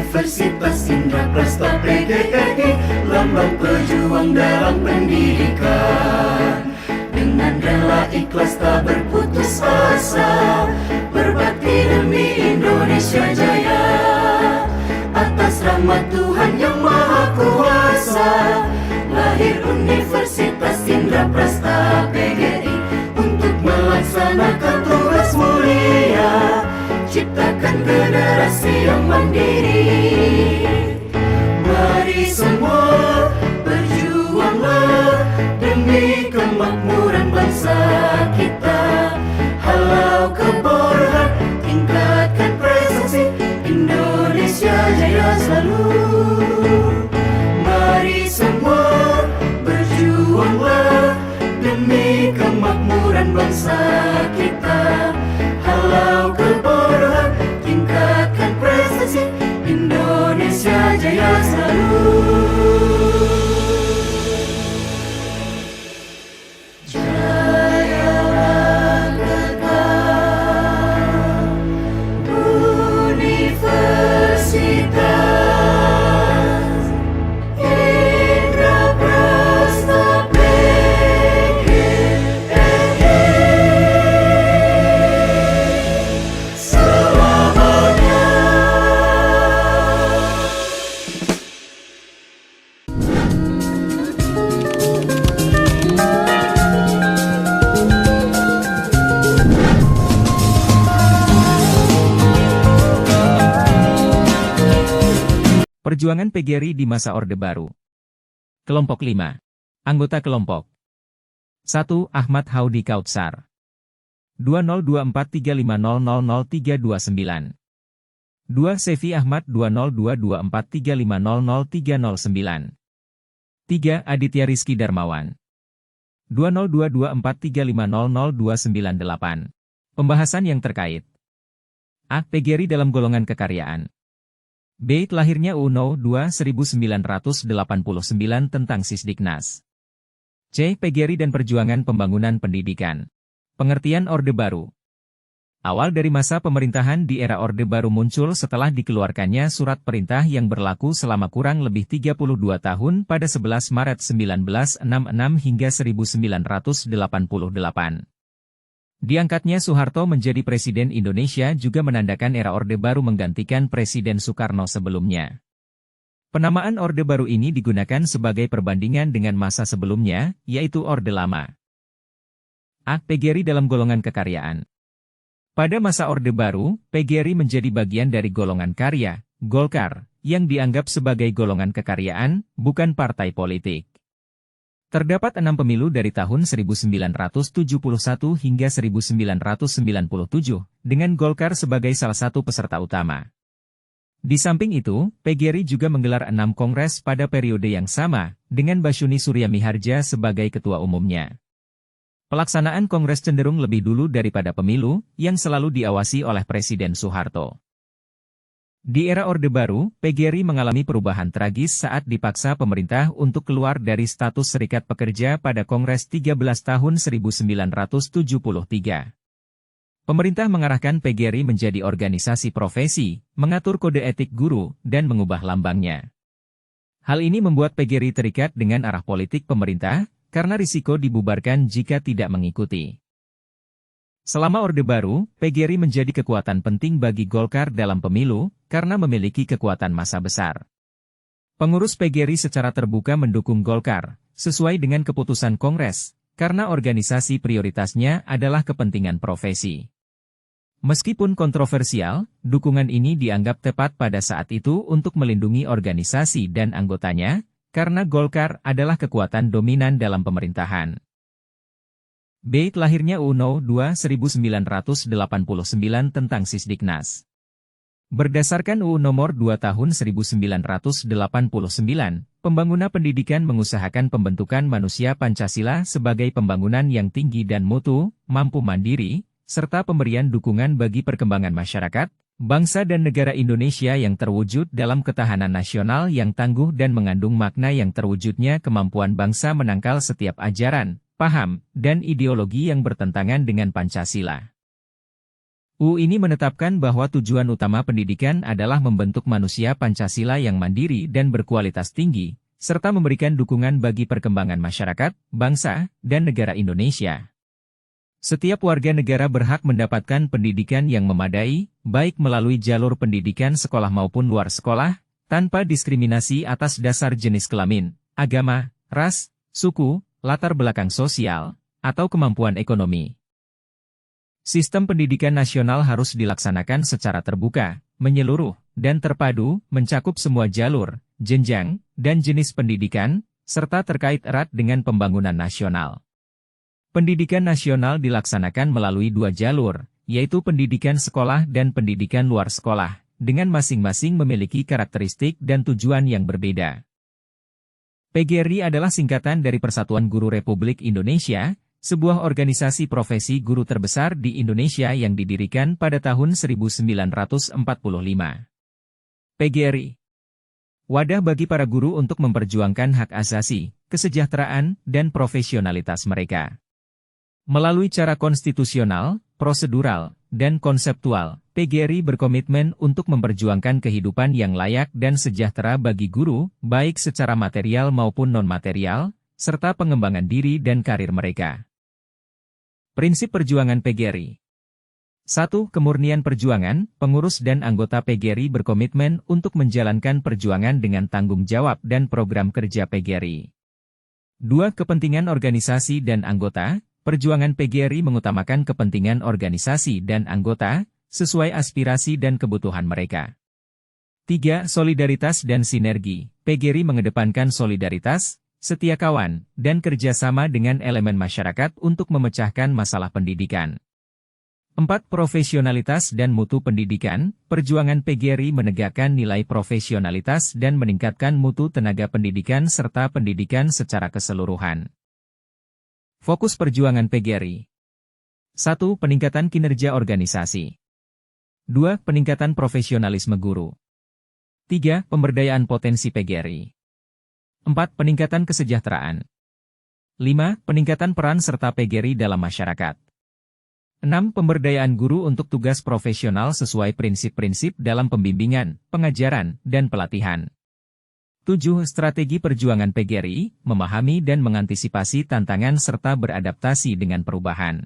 Universitas Indraprasta PGRI, lambang pejuang dalam pendidikan. Dengan rela ikhlas tak berputus asa, berbakti demi Indonesia Jaya. Atas rahmat Tuhan yang Maha Kuasa, lahir Universitas Indraprasta PGRI untuk melaksanakan tugas mulia, ciptakan generasi yang mandiri. Mari semua berjuanglah demi kemakmuran bangsa kita. Halau keborhan, tingkatkan prestasi, Indonesia jaya selalu. Mari semua berjuanglah demi kemakmuran bangsa kita. Halau keborhan, tingkatkan prestasi, Indonesia jaya selalu. Jayalah kekal Universitas Indraprasta PGRI. Perjuangan PGRI di masa Orde Baru. Kelompok 5. Anggota kelompok 1. Ahmad Haudi Kautsar 202435000329 2. Sefi Ahmad 20222435000309 3. Aditya Rizky Darmawan 20222435000298 Pembahasan yang terkait. A. PGRI dalam golongan kekaryaan. B. Lahirnya UU No. 2/1989 tentang Sisdiknas. C. PGRI dan perjuangan pembangunan pendidikan. Pengertian Orde Baru. Awal dari masa pemerintahan di era Orde Baru muncul setelah dikeluarkannya surat perintah yang berlaku selama kurang lebih 32 tahun pada 11 Maret 1966 hingga 1988. Diangkatnya Soeharto menjadi Presiden Indonesia juga menandakan era Orde Baru menggantikan Presiden Soekarno sebelumnya. Penamaan Orde Baru ini digunakan sebagai perbandingan dengan masa sebelumnya, yaitu Orde Lama. A. PGRI dalam golongan kekaryaan. Pada masa Orde Baru, PGRI menjadi bagian dari golongan karya, Golkar, yang dianggap sebagai golongan kekaryaan, bukan partai politik. Terdapat 6 pemilu dari tahun 1971 hingga 1997, dengan Golkar sebagai salah satu peserta utama. Di samping itu, PGRI juga menggelar 6 kongres pada periode yang sama, dengan Basyuni Suryamihardja sebagai ketua umumnya. Pelaksanaan kongres cenderung lebih dulu daripada pemilu, yang selalu diawasi oleh Presiden Soeharto. Di era Orde Baru, PGRI mengalami perubahan tragis saat dipaksa pemerintah untuk keluar dari status serikat pekerja pada Kongres 13 tahun 1973. Pemerintah mengarahkan PGRI menjadi organisasi profesi, mengatur kode etik guru, dan mengubah lambangnya. Hal ini membuat PGRI terikat dengan arah politik pemerintah, karena risiko dibubarkan jika tidak mengikuti. Selama Orde Baru, PGRI menjadi kekuatan penting bagi Golkar dalam pemilu, karena memiliki kekuatan massa besar. Pengurus PGRI secara terbuka mendukung Golkar, sesuai dengan keputusan Kongres, karena organisasi prioritasnya adalah kepentingan profesi. Meskipun kontroversial, dukungan ini dianggap tepat pada saat itu untuk melindungi organisasi dan anggotanya, karena Golkar adalah kekuatan dominan dalam pemerintahan. B. Lahirnya UU No. 2/1989 tentang Sisdiknas. Berdasarkan UU Nomor 2 Tahun 1989, Pembangunan Pendidikan mengusahakan pembentukan manusia Pancasila sebagai pembangunan yang tinggi dan mutu, mampu mandiri, serta pemberian dukungan bagi perkembangan masyarakat, bangsa dan negara Indonesia yang terwujud dalam ketahanan nasional yang tangguh dan mengandung makna yang terwujudnya kemampuan bangsa menangkal setiap ajaran, paham, dan ideologi yang bertentangan dengan Pancasila. UU ini menetapkan bahwa tujuan utama pendidikan adalah membentuk manusia Pancasila yang mandiri dan berkualitas tinggi, serta memberikan dukungan bagi perkembangan masyarakat, bangsa, dan negara Indonesia. Setiap warga negara berhak mendapatkan pendidikan yang memadai, baik melalui jalur pendidikan sekolah maupun luar sekolah, tanpa diskriminasi atas dasar jenis kelamin, agama, ras, suku, latar belakang sosial, atau kemampuan ekonomi. Sistem pendidikan nasional harus dilaksanakan secara terbuka, menyeluruh, dan terpadu, mencakup semua jalur, jenjang, dan jenis pendidikan, serta terkait erat dengan pembangunan nasional. Pendidikan nasional dilaksanakan melalui dua jalur, yaitu pendidikan sekolah dan pendidikan luar sekolah, dengan masing-masing memiliki karakteristik dan tujuan yang berbeda. PGRI adalah singkatan dari Persatuan Guru Republik Indonesia, sebuah organisasi profesi guru terbesar di Indonesia yang didirikan pada tahun 1945. PGRI, wadah bagi para guru untuk memperjuangkan hak asasi, kesejahteraan, dan profesionalitas mereka. Melalui cara konstitusional, prosedural, dan konseptual, PGRI berkomitmen untuk memperjuangkan kehidupan yang layak dan sejahtera bagi guru, baik secara material maupun non-material, serta pengembangan diri dan karir mereka. Prinsip perjuangan PGRI. 1. Kemurnian perjuangan, pengurus dan anggota PGRI berkomitmen untuk menjalankan perjuangan dengan tanggung jawab dan program kerja PGRI. 2. Kepentingan organisasi dan anggota, perjuangan PGRI mengutamakan kepentingan organisasi dan anggota, sesuai aspirasi dan kebutuhan mereka. 3. Solidaritas dan sinergi, PGRI mengedepankan solidaritas, setia kawan, dan kerjasama dengan elemen masyarakat untuk memecahkan masalah pendidikan. 4. Profesionalitas dan mutu pendidikan, perjuangan PGRI menegakkan nilai profesionalitas dan meningkatkan mutu tenaga pendidikan serta pendidikan secara keseluruhan. Fokus perjuangan PGRI. 1. Peningkatan kinerja organisasi. 2. Peningkatan profesionalisme guru. 3. Pemberdayaan potensi PGRI. 4. Peningkatan kesejahteraan. 5. Peningkatan peran serta PGRI dalam masyarakat. 6. Pemberdayaan guru untuk tugas profesional sesuai prinsip-prinsip dalam pembimbingan, pengajaran, dan pelatihan. 7. Strategi perjuangan PGRI, memahami dan mengantisipasi tantangan serta beradaptasi dengan perubahan.